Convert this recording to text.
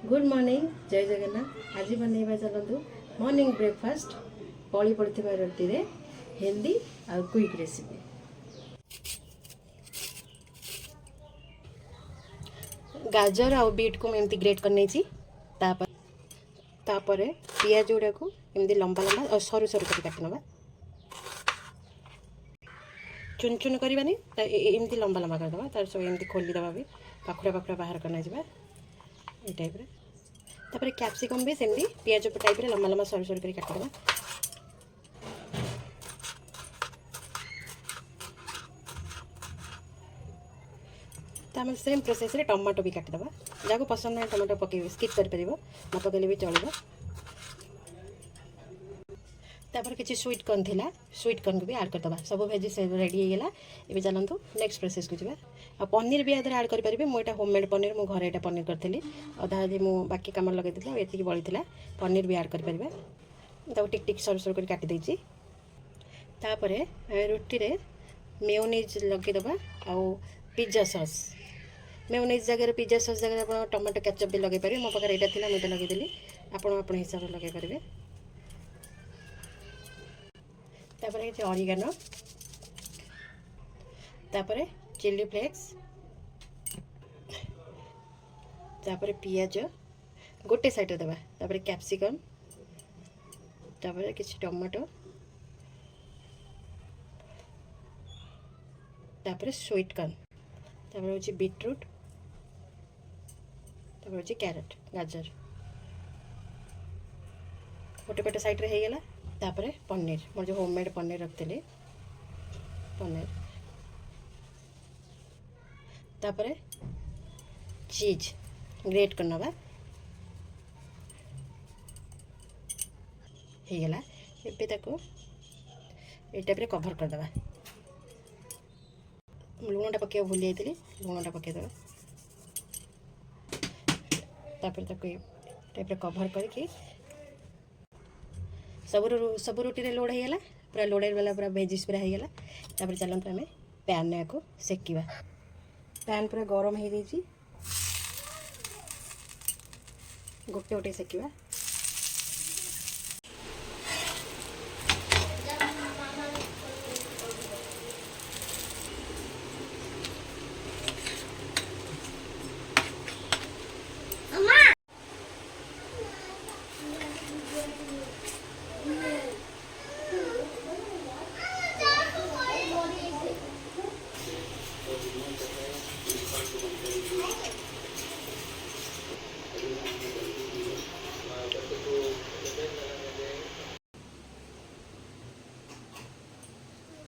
Good morning जय जगन्नाथ। आज बनइबा चलतु मॉर्निंग ब्रेकफास्ट पड़ी पड़ता रोटी रे हेल्दी और क्विक रेसिपी। गाजर और बीट को एमती ग्रेट कर नहीं तापर पियाज गुड़ा को एमती लंबा लंबा और सरू सरू कर काट नवा। चुन चुन करवानी एमती लंबा लंबा करदे तार सब एमती खोलीदे भी पाखुड़ा पाखुड़ा बाहर करना ये टाइप रे। तापर कैप्सिकम भी सेमती पियाज टाइप रे लंबा लंबा सरू सरू कर काटदे। तो आम सेम प्रोसेस रे टमाटो भी काटिदे। जहाँ पसंद ना टमाटो पकड़ स्किप कर न पकड़े भी चलो। तापर किसी स्वीट कॉर्न थिला स्वीट कॉर्न को भी ऐड करदे। सब भेजिस रेडी हो गला। ये चलतु नेक्स्ट प्रोसेस को जी। आ पनीर भी आदि ऐड करेंगे। मुझे होममेड पनीर मु घरे यहाँ पनीर करी अधा अधी मु बाकी कम लगे ये बड़ी पनीर भी ऐड करेंगे। टिक टिक सर सर कर काटी देछि। तापर रोटी रे मेयोनीज लगेदबा आउ पिज्जा सॉस। मेयोनीज जगह पिज्जा सॉस जगह आप टमाटो केचप भी लगे पारे। मो पाखे यहाँ थी मुझे लगेदेली आपण हिसाब से लगे पारे। तापर ये ऑरिगेनो तापर चिली फ्लेक्स तापर पियाज गोटे साइड देवा। तापर कैप्सिकम तापर किसी टमाटो तापर स्वीट कॉर्न तापर होची बीटरूट तापर होची कैरेट गाजर गोटे पटे साइड रे हो गला। तापर पनीर मोर जो होममेड पनीर रखते पनीर तापर चीज ग्रेट करना हो गला। ये टाइप कभर करदे। लुणटा पक भूली जाती लुणटा पकईदे। टाइप कभर करके सब रोटी रे लोड होगा। पूरा लोडेड वाला पूरा भेजिस पूरा होगा। तापर चलते आम पैन को सेकिवा। पैन पूरा गरम हो गोटे गोटे सेकिवा।